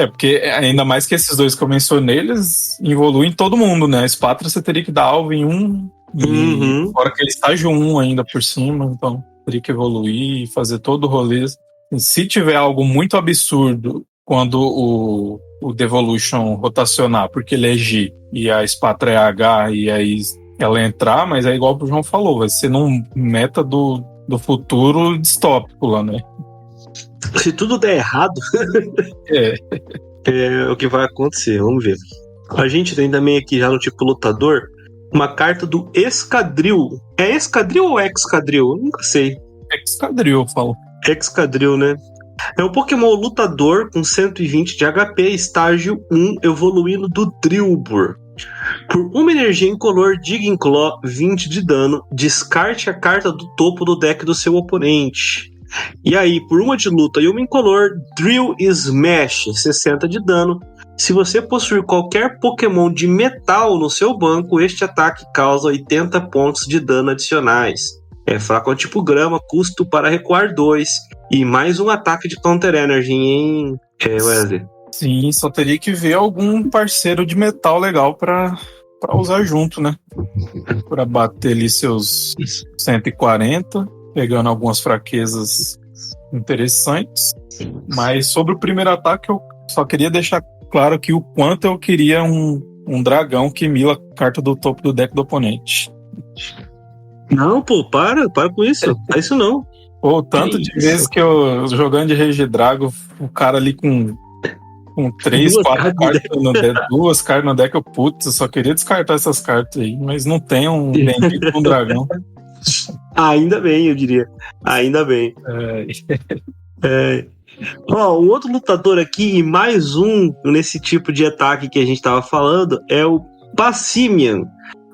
Porque ainda mais que esses dois que eu mencionei, eles evoluem todo mundo, né? A Spatra você teria que dar alvo em um, e fora que ele estágio 1 ainda por cima, então teria que evoluir e fazer todo o rolê. Se tiver algo muito absurdo quando o Devolution rotacionar, porque ele é G e a Spatra é H, e aí ela entrar, mas é igual o João falou, vai ser num meta do futuro distópico lá, né? Se tudo der errado, é o que vai acontecer, vamos ver. A gente tem também aqui já no tipo lutador uma carta do Escadril. É Escadril ou Excadril? Eu nunca sei. Excadril, eu falo. Excadril, né? É um Pokémon lutador com 120 de HP, estágio 1, evoluindo do Drillbur. Por uma energia incolor, Digging Claw, 20 de dano, descarte a carta do topo do deck do seu oponente. E aí, por uma de luta e uma incolor, Drill Smash, 60 de dano. Se você possuir qualquer Pokémon de metal no seu banco, este ataque causa 80 pontos de dano adicionais. É fraco ao tipo grama, custo para recuar 2 e mais um ataque de Counter Energy, hein, Wesley? Sim, só teria que ver algum parceiro de metal legal pra usar junto, né? Pra bater ali seus 140, pegando algumas fraquezas interessantes. Mas sobre o primeiro ataque, eu só queria deixar claro que o quanto eu queria um dragão que mila a carta do topo do deck do oponente. Não, pô, para com isso. Não faz isso não. Pô, tanto de vezes que eu jogando de Regidrago, o cara ali com 3, 4 cartas no deck, 2 cartas no deck, eu só queria descartar essas cartas aí, mas não tem um bendito com um dragão. Ainda bem, eu diria. Ainda bem. Ó, um outro lutador aqui, e mais um nesse tipo de ataque que a gente tava falando, é o Passimian.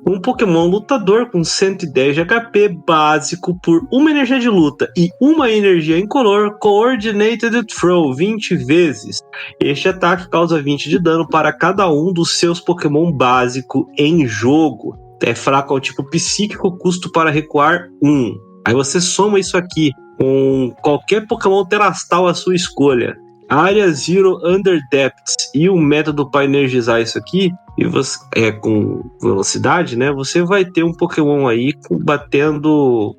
Um Pokémon lutador com 110 de HP básico por uma energia de luta e uma energia incolor, Coordinated Throw 20 vezes. Este ataque causa 20 de dano para cada um dos seus Pokémon básico em jogo. É fraco ao tipo psíquico, custo para recuar 1. Aí você soma isso aqui com qualquer Pokémon terastal à sua escolha. Área Zero Under Depths e o método para energizar isso aqui, e você, com velocidade, né? Você vai ter um Pokémon aí batendo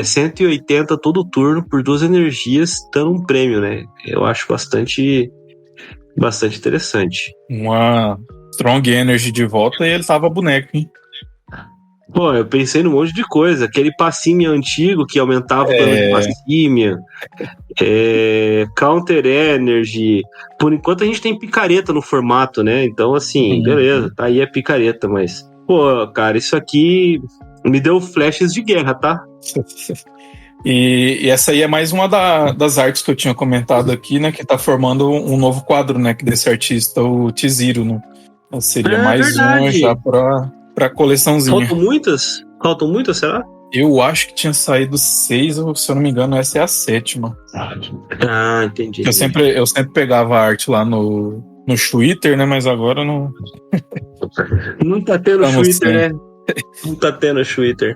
180 todo turno por 2 energias, dando um prêmio, né? Eu acho bastante interessante. Uma Strong Energy de volta e ele tava boneco, hein? Pô, eu pensei num monte de coisa. Aquele Passimian antigo que aumentava o dano de Passimian. Counter Energy. Por enquanto a gente tem picareta no formato, né? Então, assim, beleza, tá aí a picareta, mas... Pô, cara, isso aqui me deu flashes de guerra, tá? E essa aí é mais uma das artes que eu tinha comentado aqui, né? Que tá formando um novo quadro, né? Que desse artista, o Tiziro, né? Seria mais verdade. uma já pra coleçãozinha. Faltam muitas, será? Eu acho que tinha saído 6, ou se eu não me engano, essa é a 7ª. Ah, entendi. Eu sempre pegava a arte lá no Twitter, né? Mas agora não. Não tá tendo Twitter, né? Não tá tendo Twitter.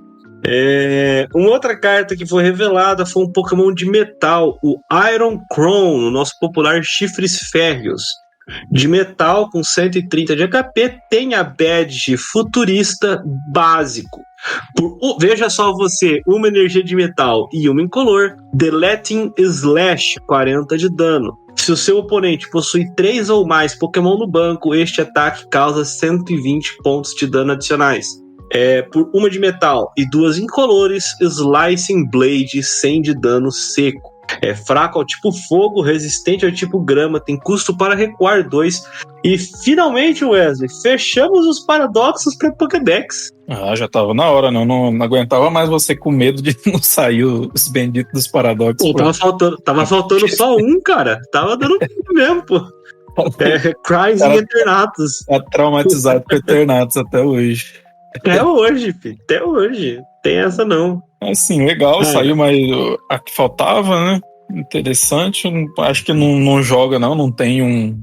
Uma outra carta que foi revelada foi um Pokémon de metal, o Iron Crown, o nosso popular Chifres Férreos. De metal com 130 de HP, tem a badge futurista básico. Veja só você, uma energia de metal e uma incolor, Deleting Slash, 40 de dano. Se o seu oponente possui 3 ou mais Pokémon no banco, este ataque causa 120 pontos de dano adicionais. Por uma de metal e 2 incolores, Slicing Blade, 100 de dano seco. É fraco ao tipo fogo, resistente ao tipo grama, tem custo para recuar 2. E finalmente, Wesley, fechamos os paradoxos para Pokédex. Ah, já tava na hora, não aguentava mais você com medo de não sair os benditos dos paradoxos. Pô, tava faltando só um, cara. Tava dando mesmo, pô. Cries e Eternatus. Tá traumatizado com Eternatus até hoje. Até hoje, filho. Até hoje. Tem essa não. Assim, legal, saiu, mas a que faltava, né? Interessante. Acho que não joga, não tem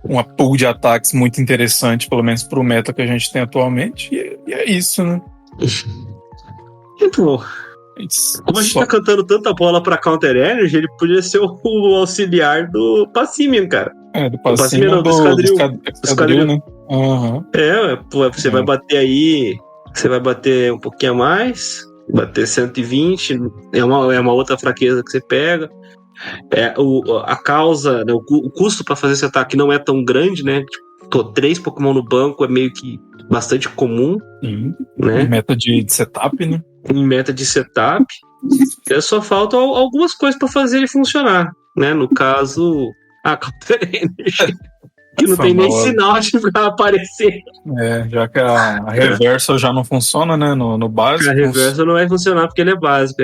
uma pool de ataques muito interessante, pelo menos pro meta que a gente tem atualmente. E é isso, né? Muito bom. Como a gente tá cantando tanta bola pra Counter Energy, ele podia ser o auxiliar do Passimian, cara. Do Passimian não, do Esquadril, né? Uhum. Você vai bater aí, você vai bater um pouquinho a mais, bater 120, é uma outra fraqueza que você pega. A causa, né, o custo pra fazer esse ataque não é tão grande, né? Tipo, 3 Pokémon no banco é meio que bastante comum. Sim. Né? Em meta de setup, né? Em meta de setup. Só faltam algumas coisas pra fazer ele funcionar, né? No caso, a Counter Energy, que não tem nem sinal de aparecer. Já que a Reversal já não funciona, né? No básico. A Reversal não vai funcionar porque ele é básico,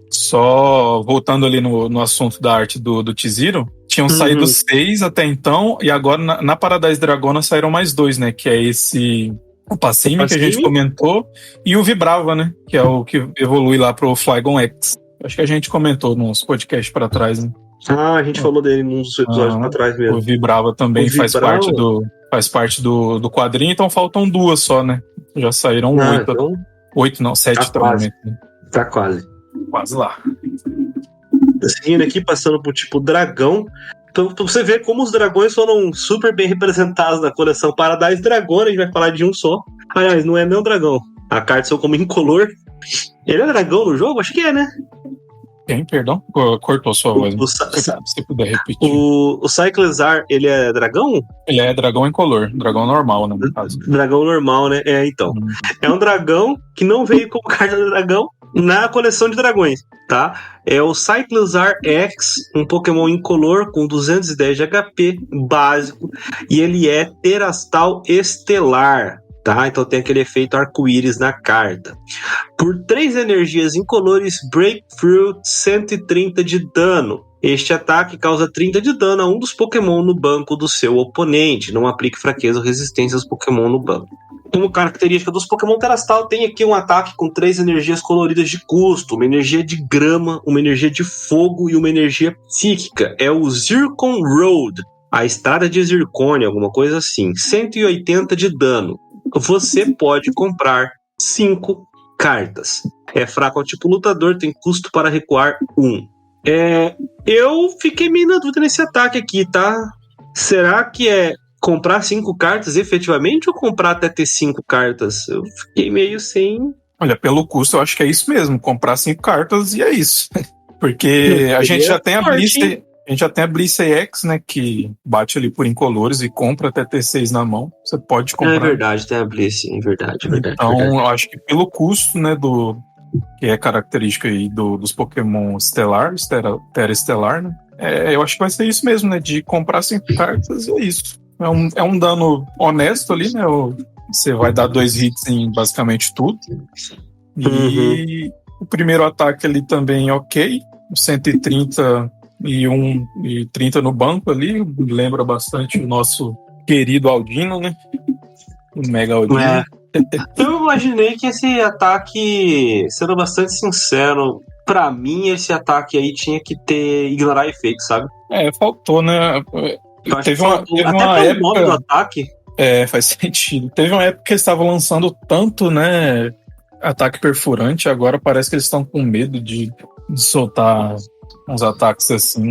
Só voltando ali no assunto da arte do T-Zero, tinham saído 6 até então, e agora na Paradise Dragona saíram mais 2, né? Que é o Passimian, que a gente comentou, e o Vibrava, né? Que é o que evolui lá pro Flygon X. Acho que a gente comentou nos podcasts pra trás, né? A gente falou dele nos episódios pra trás mesmo. O Vibrava também faz parte do quadrinho, então faltam 2 só, né? Já saíram 8. Então... 8 não, 7 tá quase. Tá quase. Quase lá. Seguindo aqui, passando por tipo dragão. Então, pra você ver como os dragões foram super bem representados na coleção Paradise Dragona, a gente vai falar de um só. Aliás, não é nem um dragão. A carta são como incolor. Ele é dragão no jogo? Acho que é, né? Quem? Perdão? Cortou sua voz. Se puder repetir. O Cyclizar, ele é dragão? Ele é dragão incolor. Dragão normal, né? No caso. Dragão normal, né? Então. É um dragão que não veio como carta de dragão na coleção de dragões, tá? É o Cyclizar X, um Pokémon incolor com 210 de HP, básico, e ele é Terastal Estelar, tá? Então tem aquele efeito arco-íris na carta. Por 3 energias incolores, Breakthrough, 130 de dano. Este ataque causa 30 de dano a um dos Pokémon no banco do seu oponente. Não aplique fraqueza ou resistência aos Pokémon no banco. Como característica dos Pokémon Terastal, tem aqui um ataque com 3 energias coloridas de custo, uma energia de grama, uma energia de fogo e uma energia psíquica. É o Zircon Road, a estrada de Zirconia, alguma coisa assim. 180 de dano. Você pode comprar 5 cartas. É fraco ao tipo lutador, tem custo para recuar 1. Eu fiquei meio na dúvida nesse ataque aqui, tá? Será que é comprar 5 cartas efetivamente ou comprar até ter 5 cartas? Eu fiquei meio sem... Olha, pelo custo eu acho que é isso mesmo, comprar 5 cartas e é isso. Porque a gente já tem a Bliss EX, né, que bate ali por incolores e compra até ter 6 na mão. Você pode comprar. É verdade, tem a Bliss, é verdade. Então, eu acho que pelo custo, né, que é característica aí dos Pokémon Estelar, Terra Estelar, né, eu acho que vai ser isso mesmo, né, de comprar 5 cartas e é isso. É um dano honesto ali, né? Você vai dar 2 hits em basicamente tudo. E o primeiro ataque ali também ok. 130 e 30 no banco ali. Lembra bastante o nosso querido Aldino, né? O Mega Aldino. Eu imaginei que esse ataque, sendo bastante sincero, pra mim esse ataque aí tinha que ignorar efeito, sabe? Faltou, né? Teve uma época... nome do ataque. Faz sentido. Teve uma época que eles estavam lançando tanto, né, ataque perfurante, agora parece que eles estão com medo de soltar uns ataques assim,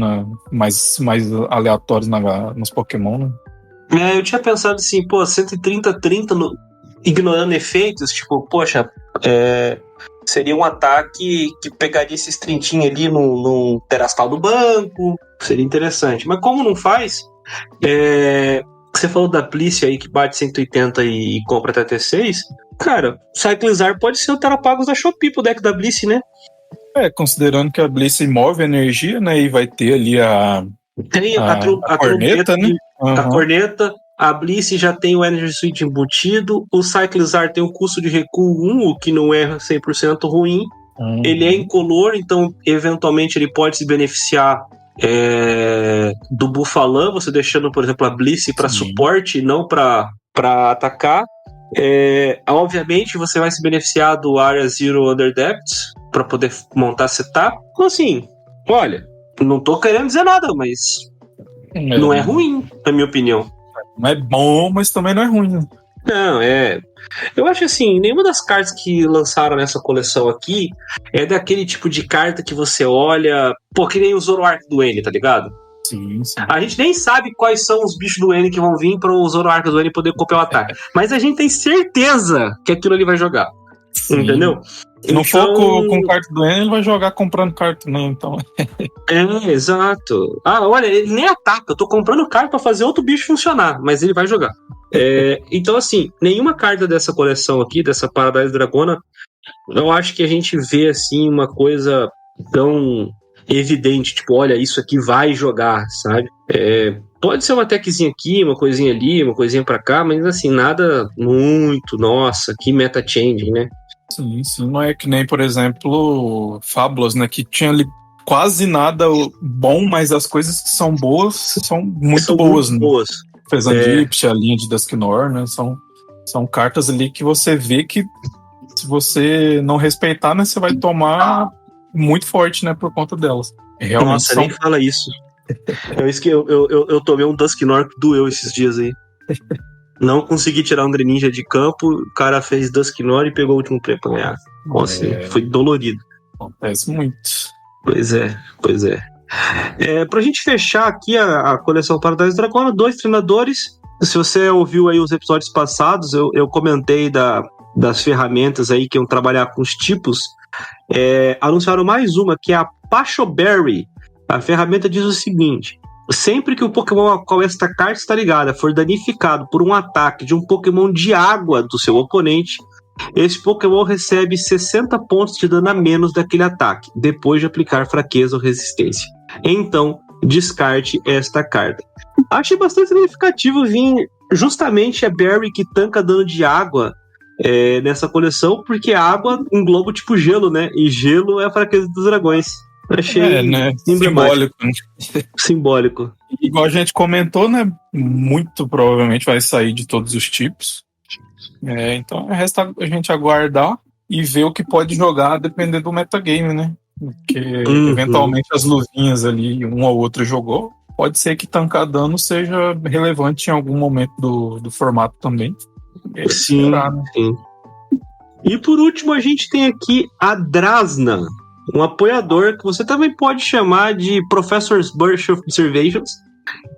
mais aleatórios nos Pokémon, né? Eu tinha pensado assim, 130 ignorando efeitos, tipo, poxa, seria um ataque que pegaria esses 30 ali no Terastal do banco, seria interessante. Mas como não faz... Você falou da Bliss aí que bate 180 e compra até T6. Cara, Cyclizar pode ser o Terapagos da Shopee pro deck da Bliss, né? Considerando que a Bliss move energia, né? E vai ter ali a corneta, né? A corneta. A Bliss já tem o Energy Switch embutido. O Cyclizar tem o custo de recuo 1, o que não é 100% ruim. Ele é incolor, então eventualmente ele pode se beneficiar do Buffalan, você deixando, por exemplo, a Bliss para suporte e não para atacar. Obviamente você vai se beneficiar do Area Zero Under Depths para poder montar setup. Então assim, olha, não tô querendo dizer nada, mas não é ruim, na minha opinião. Não é bom, mas também não é ruim, né? Não, eu acho assim, nenhuma das cartas que lançaram nessa coleção aqui é daquele tipo de carta que você olha, pô, que nem o Zoroark do N, tá ligado? Sim, sim. A gente nem sabe quais são os bichos do N que vão vir para o Zoroark do N poder copiar o ataque. Mas a gente tem certeza que aquilo ele vai jogar. Sim. Entendeu? Se não for com carta do N, ele vai jogar comprando carta, não, então. Exato. Ah, olha, ele nem ataca. Eu tô comprando carta pra fazer outro bicho funcionar, mas ele vai jogar. Então, assim, nenhuma carta dessa coleção aqui, dessa Paradise Dragona, eu acho que a gente vê, assim, uma coisa tão evidente, tipo, olha, isso aqui vai jogar, sabe? Pode ser uma techzinha aqui, uma coisinha ali, uma coisinha pra cá, mas, assim, nada muito, nossa, que meta-changing, né? Sim, sim. Não é que nem, por exemplo, Fábulas, né? Que tinha ali quase nada bom, mas as coisas que são boas são muito boas, né? Boas. Fezandip, a linha de Dusknoir, né? São cartas ali que você vê que se você não respeitar, né? Você vai tomar muito forte, né? Por conta delas. Realmente Nossa, nem fala isso. Eu tomei um Dusknoir que doeu esses dias aí. Não consegui tirar um Greninja de campo, o cara fez Dusknoir e pegou o último prêmio pra ganhar. Nossa, foi dolorido. Acontece muito. Pois é. Pra gente fechar aqui a coleção Paradise Dragona, 2 treinadores. Se você ouviu aí os episódios passados, eu comentei das ferramentas aí que iam trabalhar com os tipos. Anunciaram mais uma, que é a Pachoberry. A ferramenta diz o seguinte: sempre que o Pokémon a qual esta carta está ligada for danificado por um ataque de um Pokémon de água do seu oponente, esse Pokémon recebe 60 pontos de dano a menos daquele ataque, depois de aplicar fraqueza ou resistência. Então, descarte esta carta. Achei bastante significativo vir justamente a Berry que tanca dano de água nessa coleção, porque a água engloba tipo gelo, né? E gelo é a fraqueza dos dragões. Achei né? Simbólico. Igual a gente comentou, né? Muito provavelmente vai sair de todos os tipos. Então resta a gente aguardar e ver o que pode jogar dependendo do metagame, né? Porque eventualmente as luvinhas ali, um ou outro jogou. Pode ser que tancar dano seja relevante em algum momento do formato também. Sim. E por último a gente tem aqui a Drasna, um apoiador que você também pode chamar de Professor's Burst of Observations,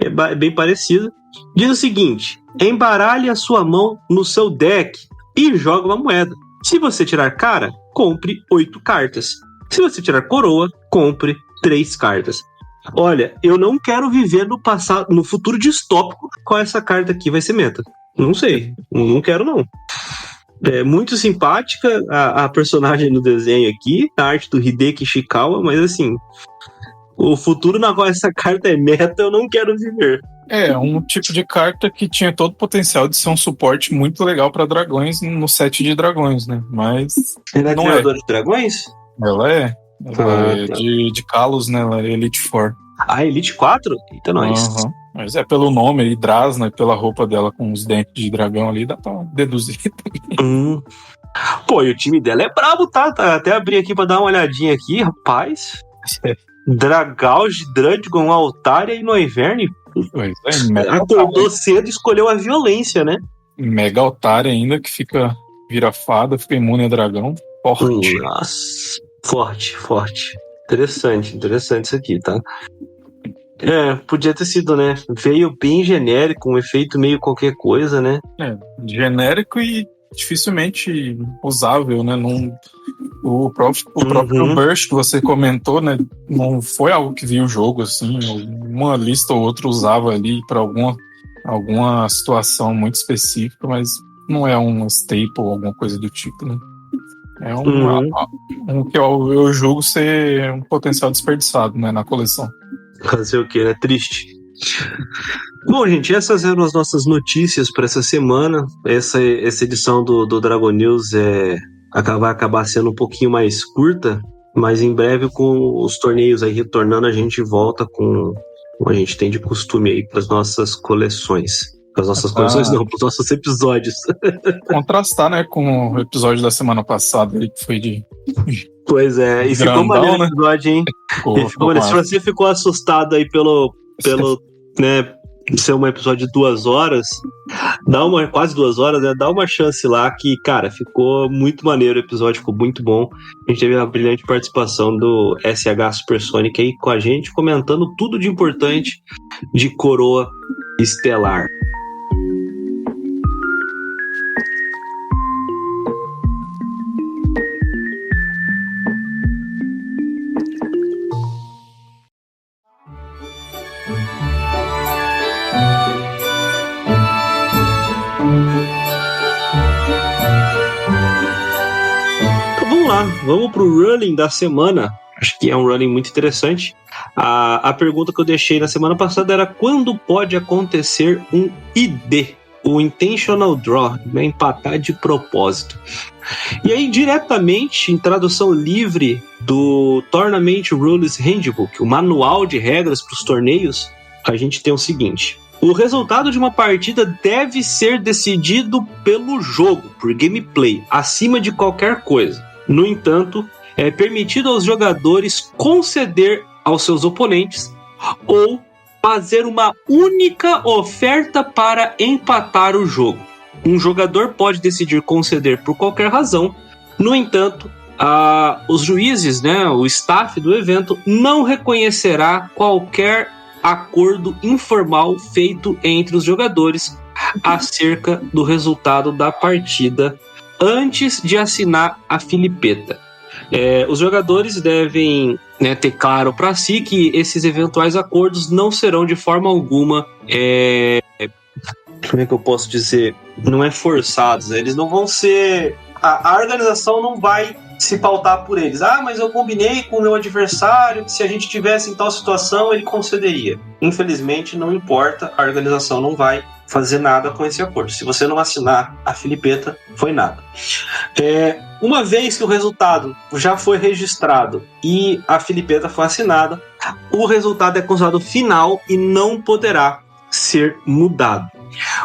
é bem parecido. Diz o seguinte: embaralhe a sua mão no seu deck e joga uma moeda. Se você tirar cara, compre 8 cartas. Se você tirar coroa, compre 3 cartas. Olha, eu não quero viver no futuro distópico qual essa carta aqui vai ser meta. Não sei, não quero não. É muito simpática a personagem no desenho aqui, a arte do Hideki Ishikawa, mas assim, o futuro na qual essa carta é meta eu não quero viver. Um tipo de carta que tinha todo o potencial de ser um suporte muito legal para dragões no set de dragões, né? Mas ela é treinadora de dragões? Ela é. De Kalos, né? Ela é Elite 4. Elite 4? Eita, nós. Mas pelo nome, Drasna, e pela roupa dela com os dentes de dragão ali, dá pra deduzir. Pô, e o time dela é brabo, tá? Até abri aqui pra dar uma olhadinha aqui, rapaz. Dragauge, Drudgon, Altaria e Noivern. Acordou cedo e escolheu a violência, né? Mega Altaria ainda, que vira fada, fica imune a dragão. Forte. Nossa, forte. Interessante isso aqui, tá? Podia ter sido, né? Veio bem genérico, um efeito meio qualquer coisa, né? Genérico e dificilmente usável, né? O próprio Burst que você comentou, né? Não foi algo que viu o jogo, assim. Uma lista ou outra usava ali para alguma situação muito específica, mas não é um staple ou alguma coisa do tipo, né? É um que eu julgo ser um potencial desperdiçado, né, na coleção. Fazer o quê, né? Triste. Bom, gente, essas eram as nossas notícias para essa semana. Essa edição do Dragon News vai acabar sendo um pouquinho mais curta, mas em breve, com os torneios aí retornando, a gente volta com a gente tem de costume aí para as nossas coleções. Para as nossas coleções não, para os nossos episódios. Contrastar, né, com o episódio da semana passada, que foi de... Pois é, e ficou maneiro o episódio, hein? Se você ficou assustado aí pelo né, ser um episódio de 2 horas, quase 2 horas, né? Dá uma chance lá que, cara, ficou muito maneiro o episódio, ficou muito bom. A gente teve a brilhante participação do SH Supersonic aí com a gente, comentando tudo de importante de Coroa Estelar. Vamos pro running da semana. Acho que é um running muito interessante. A pergunta que eu deixei na semana passada era: quando pode acontecer um ID? O Intentional Draw, né? Empatar de propósito. E aí, diretamente, em tradução livre do Tournament Rules Handbook, o manual de regras para os torneios, a gente tem o seguinte: o resultado de uma partida deve ser decidido pelo jogo, por gameplay, acima de qualquer coisa. No entanto, é permitido aos jogadores conceder aos seus oponentes ou fazer uma única oferta para empatar o jogo. Um jogador pode decidir conceder por qualquer razão. No entanto, os juízes, né, o staff do evento, não reconhecerá qualquer acordo informal feito entre os jogadores acerca do resultado da partida antes de assinar a filipeta. Os jogadores devem, né, ter claro para si que esses eventuais acordos não serão de forma alguma, como é que eu posso dizer, não é forçados, eles não vão ser, a organização não vai se pautar por eles. Mas eu combinei com o meu adversário que se a gente tivesse em tal situação ele concederia. Infelizmente não importa, a organização não vai fazer nada com esse acordo. Se você não assinar a filipeta, foi nada. Uma vez que o resultado já foi registrado e a filipeta foi assinada, o resultado é considerado final e não poderá ser mudado.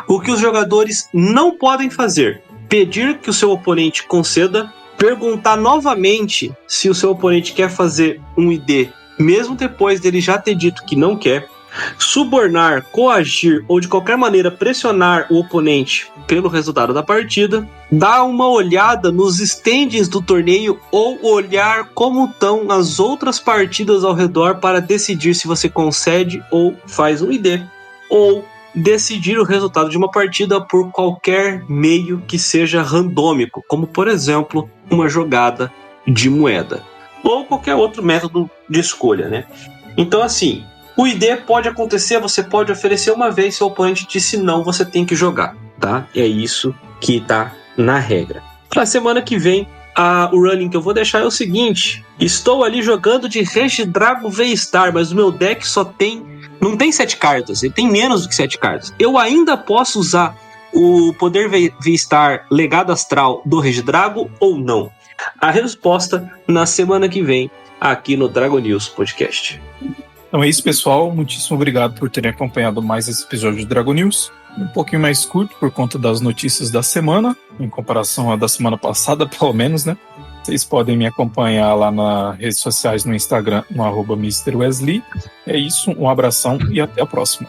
O que os jogadores não podem fazer: pedir que o seu oponente conceda, perguntar novamente se o seu oponente quer fazer um ID, mesmo depois dele já ter dito que não quer, subornar, coagir ou de qualquer maneira pressionar o oponente pelo resultado da partida, dar uma olhada nos standings do torneio ou olhar como estão as outras partidas ao redor para decidir se você concede ou faz um ID, ou decidir o resultado de uma partida por qualquer meio que seja randômico, como por exemplo uma jogada de moeda ou qualquer outro método de escolha, né? Então, assim, o ID pode acontecer, você pode oferecer uma vez, seu oponente disse não, você tem que jogar, tá? É isso que tá na regra. Pra semana que vem, o running que eu vou deixar é o seguinte: estou ali jogando de Regidrago V-Star, mas o meu deck não tem 7 cartas, ele tem menos do que 7 cartas. Eu ainda posso usar o poder V-Star Legado Astral do Regidrago ou não? A resposta na semana que vem, aqui no Dragon News Podcast. Então é isso, pessoal. Muitíssimo obrigado por terem acompanhado mais esse episódio de Dragon News. Um pouquinho mais curto por conta das notícias da semana, em comparação à da semana passada, pelo menos, né? Vocês podem me acompanhar lá nas redes sociais, no Instagram, no @MrWesley. É isso, um abração e até a próxima.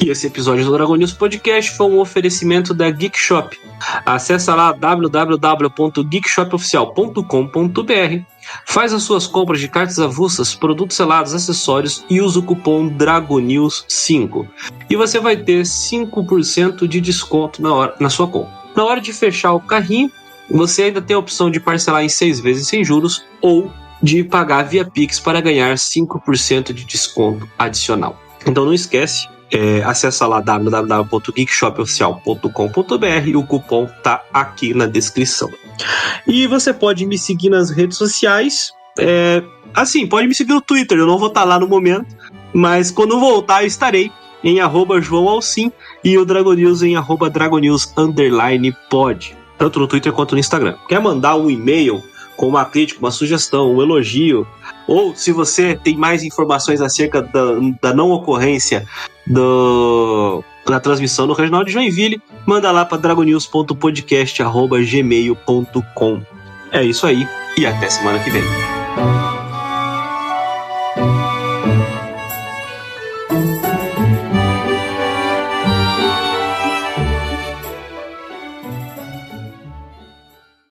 E esse episódio do Dragon News Podcast foi um oferecimento da Geek Shop. Acesse lá www.geekshopoficial.com.br, faz as suas compras de cartas avulsas, produtos selados, acessórios e usa o cupom DRAGONEWS5. E você vai ter 5% de desconto na sua compra. Na hora de fechar o carrinho, você ainda tem a opção de parcelar em 6 vezes sem juros ou de pagar via Pix para ganhar 5% de desconto adicional. Então não esquece, acessa lá www.geekshopoficial.com.br e o cupom tá aqui na descrição. E você pode me seguir nas redes sociais, pode me seguir no Twitter, eu não vou estar lá no momento, mas quando voltar eu estarei em @JoãoAlcim e o Dragon News em @DragonNews_pod, tanto no Twitter quanto no Instagram. Quer mandar um e-mail com uma crítica, uma sugestão, um elogio, ou se você tem mais informações acerca da não ocorrência da transmissão no Regional de Joinville, manda lá para dragonews.podcast@gmail.com. É isso aí e até semana que vem.